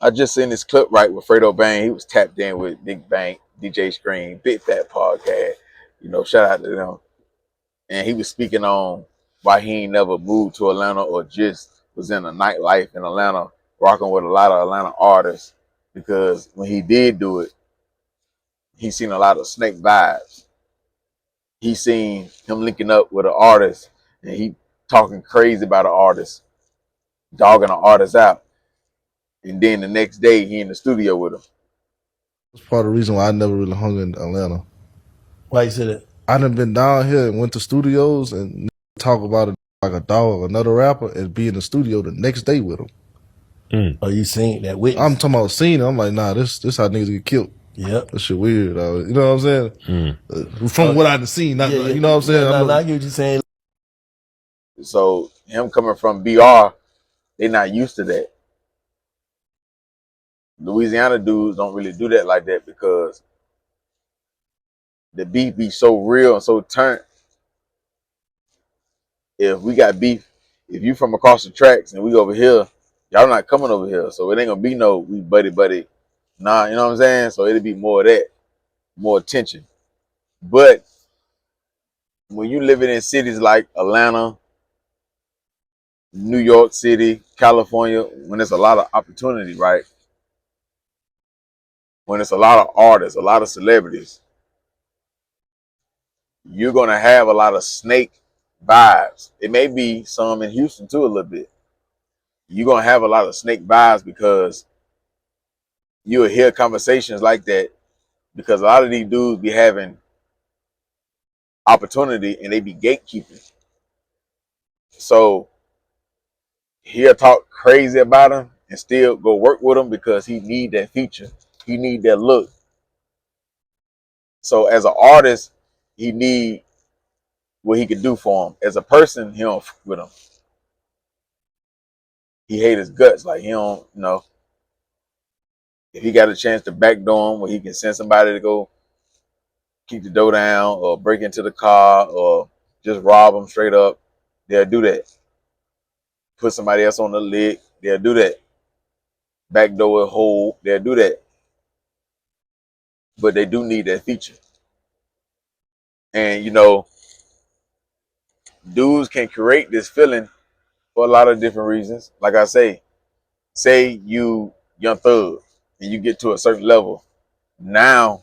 I just seen this clip right with Fredo Bein. He was tapped in with Big Bang, DJ Screen, Big Fat Podcast. Shout out to them. And he was speaking on why he ain't never moved to Atlanta or just was in a nightlife in Atlanta, rocking with a lot of Atlanta artists. Because when he did do it, he seen a lot of snake vibes. He seen him linking up with an artist and he talking crazy about an artist, dogging an artist out. And then the next day he in the studio with him. That's part of the reason why I never really hung in Atlanta. Why you say that? I done been down here and went to studios and talk about it like a dog or another rapper and be in the studio the next day with them. Oh, you seen that witness? I'm talking about seeing it. I'm like, nah, this how niggas get killed. Yep. That shit weird, dog. You know what I'm saying? From what I've seen, not, you know what I'm saying? I get what you're saying. So him coming from BR, they not used to that. Louisiana dudes don't really do that like that because the beef be so real and so turnt. If we got beef, if you from across the tracks and we over here, y'all not coming over here. So it ain't gonna be no we buddy. Nah, you know what I'm saying? So it'll be more of that, more attention. But when you living in cities like Atlanta, New York City, California, when there's a lot of opportunity, right? When it's a lot of artists, a lot of celebrities, you're gonna have a lot of snake vibes. It may be some in Houston too a little bit. You're gonna have a lot of snake vibes because you'll hear conversations like that because a lot of these dudes be having opportunity and they be gatekeeping. So he'll talk crazy about him and still go work with him because he need that feature. He need that look. So as an artist, he need what he can do for him. As a person, he don't fuck with him. He hate his guts. Like he don't, if he got a chance to backdoor him where he can send somebody to go keep the dough down or break into the car or just rob him straight up, they'll do that. Put somebody else on the lick, they'll do that. Backdoor a hole, they'll do that. But they do need that feature. And dudes can create this feeling for a lot of different reasons. Like I say you Young Thug and you get to a certain level, now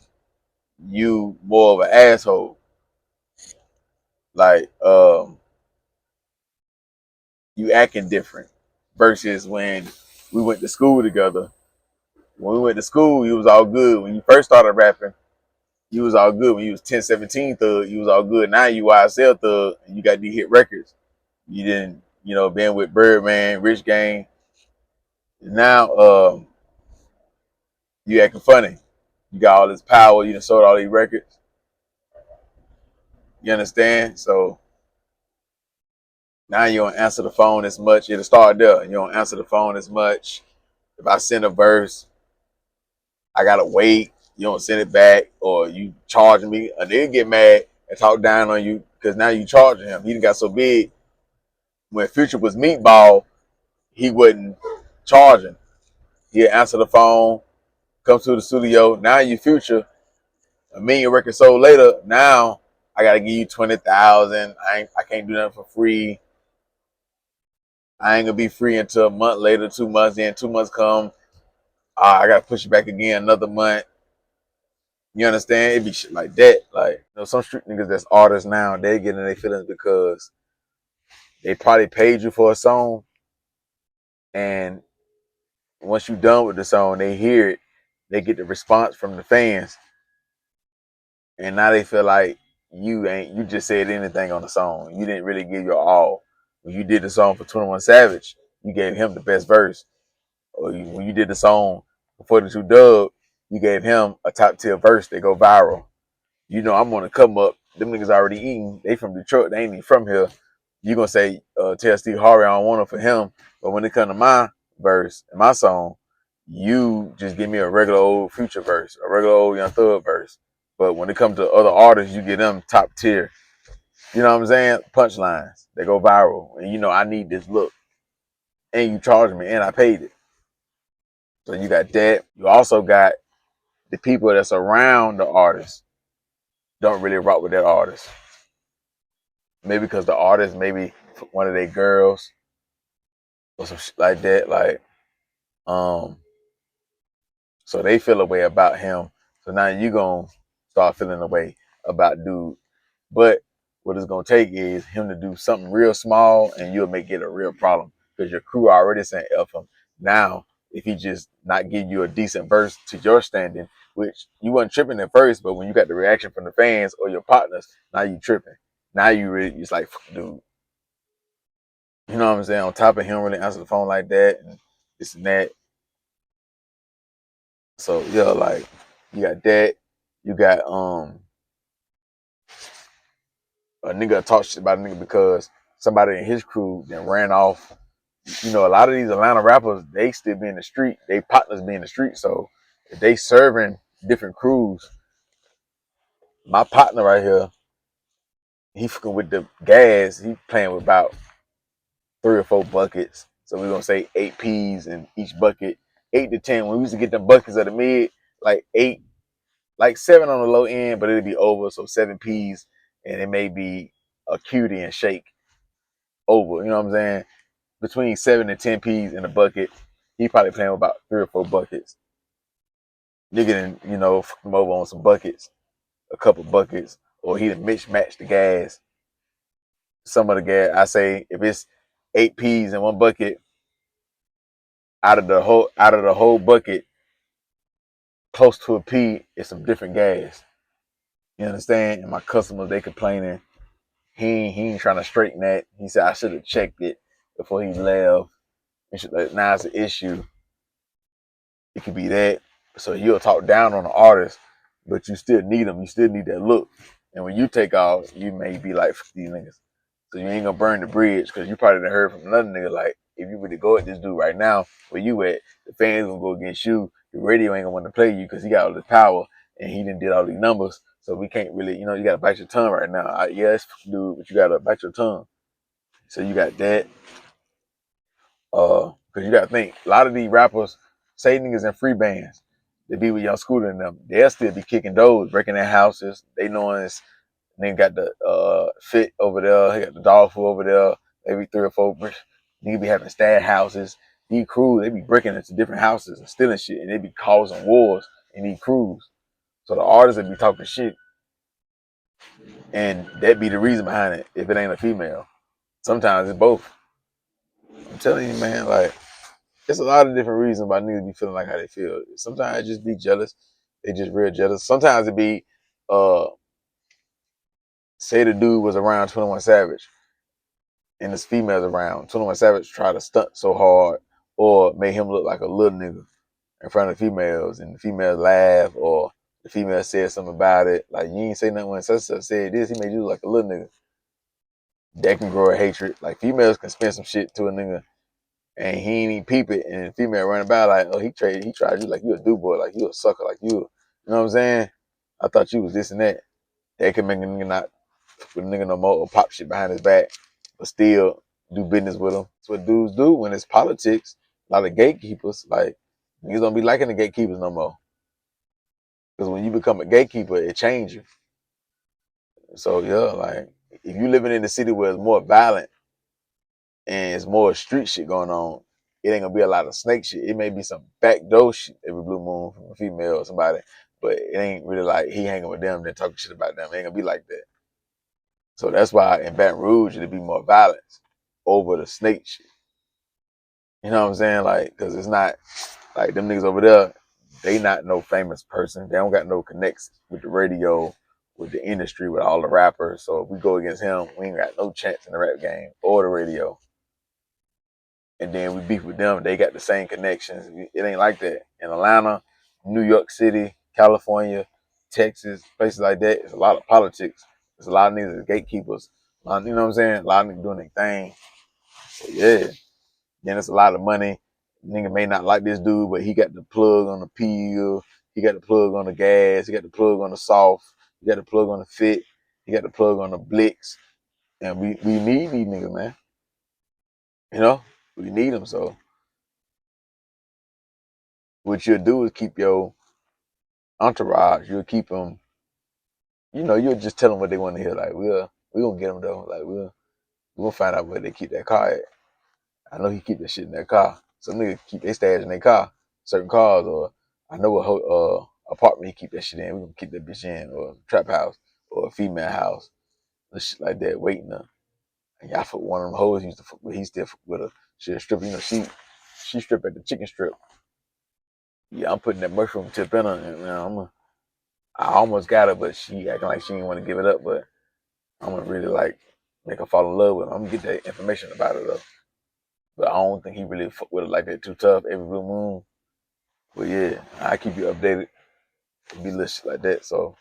you more of an asshole. Like you acting different versus when we went to school together. When we went to school, you was all good. When you first started rapping, you was all good. When you was 10, 17 thug, you was all good. Now you YSL thug and you got these hit records. You didn't, been with Birdman, Rich Gang. Now you acting funny. You got all this power, you done sold all these records. You understand? So now you don't answer the phone as much. It'll start there. You don't answer the phone as much. If I send a verse, I gotta wait. You don't send it back, or you charging me. A nigga get mad and talk down on you because now you charging him. He done got so big. When Future was Meatball, he wasn't charging. He'd answer the phone, come to the studio. Now you Future, a million records sold later. Now I gotta give you 20,000. I can't do nothing for free. I ain't gonna be free until a month later, 2 months. Then 2 months come, I gotta push it back again another month. You understand? It be shit like that. Like some street niggas that's artists now, they get in their feelings because they probably paid you for a song, and once you done with the song, they hear it, they get the response from the fans, and now they feel like you just said anything on the song. You didn't really give your all. When you did the song for 21 Savage, you gave him the best verse. Or when you did the song for 42 Dub, you gave him a top tier verse that go viral. I'm gonna come up. Them niggas already eating. They from Detroit. They ain't even from here. You gonna say, tell Steve Harvey I don't want it for him. But when it come to my verse and my song, you just give me a regular old Future verse, a regular old Young Thug verse. But when it comes to other artists, you get them top tier. You know what I'm saying? Punchlines. They go viral. And I need this look. And you charge me and I paid it. So you got that. You also got the people that's around the artist don't really rock with that artist. Maybe because the artist, maybe one of their girls or some shit like that. Like, so they feel a way about him. So now you gonna start feeling a way about dude. But what it's gonna take is him to do something real small, and you'll make it a real problem because your crew already saying F him. Now, if he just not give you a decent verse to your standing, which you wasn't tripping at first, but when you got the reaction from the fans or your partners, now you tripping. Now you really, it's like, dude, you know what I'm saying? On top of him really answer the phone like that and this and that. So yeah, like you got that. You got a nigga talk shit about a nigga because somebody in his crew then ran off. You know, a lot of these Atlanta rappers, they still be in the street. They partners be in the street. So if they serving different crews, my partner right here, he fucking with the gas. He playing with about 3 or 4 buckets. So we're gonna say 8 P's in each bucket, 8 to 10. When we used to get the buckets of the mid, like 8, like 7 on the low end, but it'd be over. So 7 P's, and it may be a cutie and shake over. You know what I'm saying? Between 7 and 10 P's in a bucket, he probably playing with about 3 or 4 buckets. Nigga done, fuck him over on some buckets, a couple buckets, or he done mismatched the gas. Some of the gas, I say, if it's 8 P's in one bucket, out of the whole bucket, close to a P is some different gas. You understand? And my customers, they complaining. He ain't trying to straighten that. He said I should have checked it before he left. Now it's an issue. It could be that. So you'll talk down on the artist, but you still need them. You still need that look. And when you take off, you may be like, fuck these niggas. So you ain't gonna burn the bridge because you probably done heard from another nigga like, if you really go at this dude right now, where you at, the fans gonna go against you. The radio ain't gonna want to play you because he got all this power and he done did all these numbers. So we can't really, you gotta bite your tongue right now. Yeah, it's dude, but you gotta bite your tongue. So you got that. Because you gotta think, a lot of these rappers, say niggas in free bands, they be with Young Scooter and them, they'll still be kicking doors, breaking their houses. They knowing it's nigga got the fit over there, he got the dog food over there, maybe 3 or 4 nigga be having stab houses. These crews, they be breaking into different houses and stealing shit, and they be causing wars in these crews. So the artists that be talking shit, and that be the reason behind it, if it ain't a female. Sometimes it's both. I'm telling you, man, like, it's a lot of different reasons why niggas be feeling like how they feel. Sometimes it just be jealous. They just real jealous. Sometimes it be, say the dude was around 21 Savage and his females around. 21 Savage try to stunt so hard or make him look like a little nigga in front of the females, and the females laugh, or the female said something about it. Like, you ain't say nothing when such said this, he made you look like a little nigga. That can grow a hatred. Like, females can spend some shit to a nigga and he ain't even peep it, and the female running about like, oh, he tried you like you a dude boy, like you a sucker, like you know what I'm saying? I thought you was this and that. They can make a nigga not with a nigga no more or pop shit behind his back, but still do business with him. That's what dudes do when it's politics. A lot of gatekeepers, like, niggas don't be liking the gatekeepers no more. Because when you become a gatekeeper, it changes you. So yeah, like, if you living in a city where it's more violent and it's more street shit going on, it ain't gonna be a lot of snake shit. It may be some backdoor shit every blue moon from a female or somebody, but it ain't really like he hanging with them and talking shit about them. It ain't gonna be like that. So that's why in Baton Rouge it'll be more violence over the snake shit. You know what I'm saying? Like, cause it's not like them niggas over there, they not no famous person. They don't got no connects with the radio, with the industry, with all the rappers. So if we go against him, we ain't got no chance in the rap game or the radio. And then we beef with them. They got the same connections. It ain't like that in Atlanta, New York City, California, Texas, places like that. It's a lot of politics. There's a lot of niggas as gatekeepers. You know what I'm saying? A lot of niggas doing their thing. So yeah. Then it's a lot of money. Nigga may not like this dude, but he got the plug on the pill. He got the plug on the gas. He got the plug on the soft. He got the plug on the fit. He got the plug on the blicks. And we need these niggas, man. You know, we need them. So what you'll do is keep your entourage. You'll keep them. You'll just tell them what they want to hear. Like we gonna get them though. Like we'll find out where they keep that car at. I know he keep that shit in that car. Some niggas keep their stash in their car, certain cars, or I know what apartment he keep that shit in. We gonna keep that bitch in, or a trap house, or a female house, and shit like that, waiting to. And y'all fuck one of them hoes he used to fuck with. He still fuck with her. She a stripper, she strip at the chicken strip. Yeah, I'm putting that mushroom tip in her, and I almost got her, but she acting like she didn't want to give it up. But I'm gonna really like make her fall in love with her. I'm gonna get that information about her though. But I don't think he really fuck with it like that too tough every blue moon. But yeah, I keep you updated. It be little shit like that. So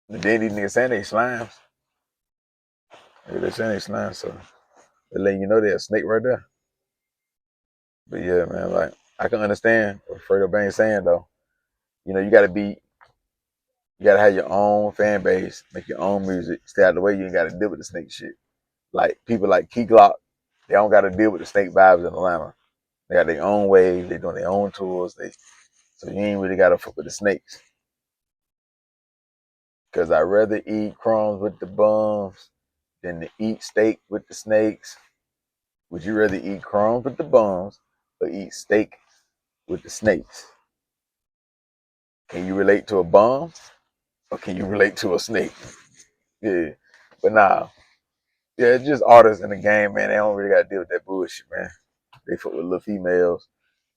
then these niggas saying they slimes. Yeah, they saying they slimes, so they letting you know they're a snake right there. But yeah, man, like I can understand what Fredo Bein saying though. You gotta have your own fan base, make your own music, stay out of the way. You ain't gotta deal with the snake shit. Like people like Key Glock, they don't gotta deal with the snake vibes in Atlanta. They got their own waves. They doing their own tours. So you ain't really gotta fuck with the snakes. Cause I'd rather eat crumbs with the bums than to eat steak with the snakes. Would you rather eat crumbs with the bums or eat steak with the snakes? Can you relate to a bum or can you relate to a snake? Yeah. But nah. Yeah, it's just artists in the game, man. They don't really gotta deal with that bullshit, man. They fuck with little females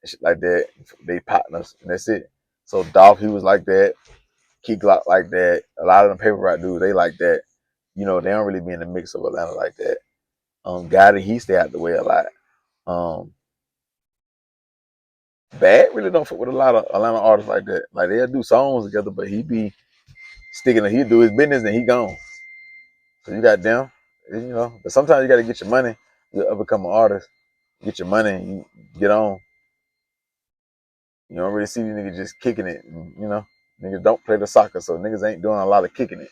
and shit like that. They partners and that's it. So Dolph, he was like that. Key Glock like that. A lot of them paper route dudes, they like that. They don't really be in the mix of Atlanta like that. Gotti, he stay out the way a lot. Bad really don't fuck with a lot of Atlanta artists like that. Like they'll do songs together, but he be sticking to he do his business and he gone. So you got them, But sometimes you got to get your money. You become an artist, get your money, and you get on. You don't really see these niggas just kicking it. Niggas don't play the soccer, so niggas ain't doing a lot of kicking it.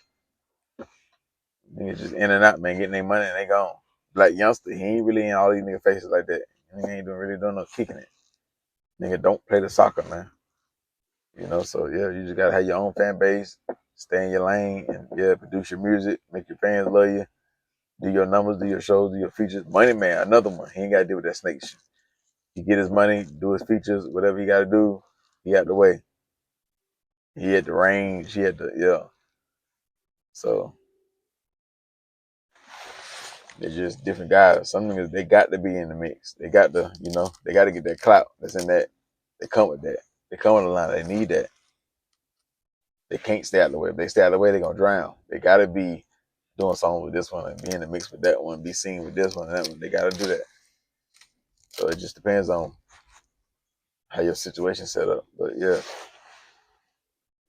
Niggas just in and out, man, getting their money and they gone. Black youngster, he ain't really in all these nigga faces like that. He ain't really doing no kicking it. Nigga don't play the soccer, man. So yeah, you just gotta have your own fan base, stay in your lane, and yeah, produce your music, make your fans love you, do your numbers, do your shows, do your features. Money Man, another one. He ain't gotta deal with that snake shit. He get his money, do his features, whatever he gotta do, he out the way. He had the range, he had the yeah. So they're just different guys. Some niggas they got to be in the mix. They got to, they got to get that clout that's in that. They come with that. They come with a line. They need that. They can't stay out of the way. If they stay out of the way, they're gonna drown. They gotta be doing songs with this one and be in the mix with that one, be seen with this one and that one. They gotta do that. So it just depends on how your situation set up. But yeah,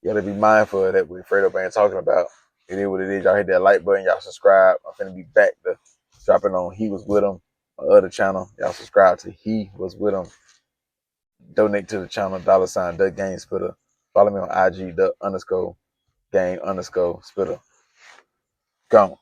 you gotta be mindful of that what Fredo Bein talking about. It is what it is. Y'all hit that like button, y'all subscribe. I'm finna be back to dropping on He Was With Him, my other channel. Y'all subscribe to He Was With Him. Donate to the channel, $ Dagamespitta. Follow me on IG, _game_spitter. Gone.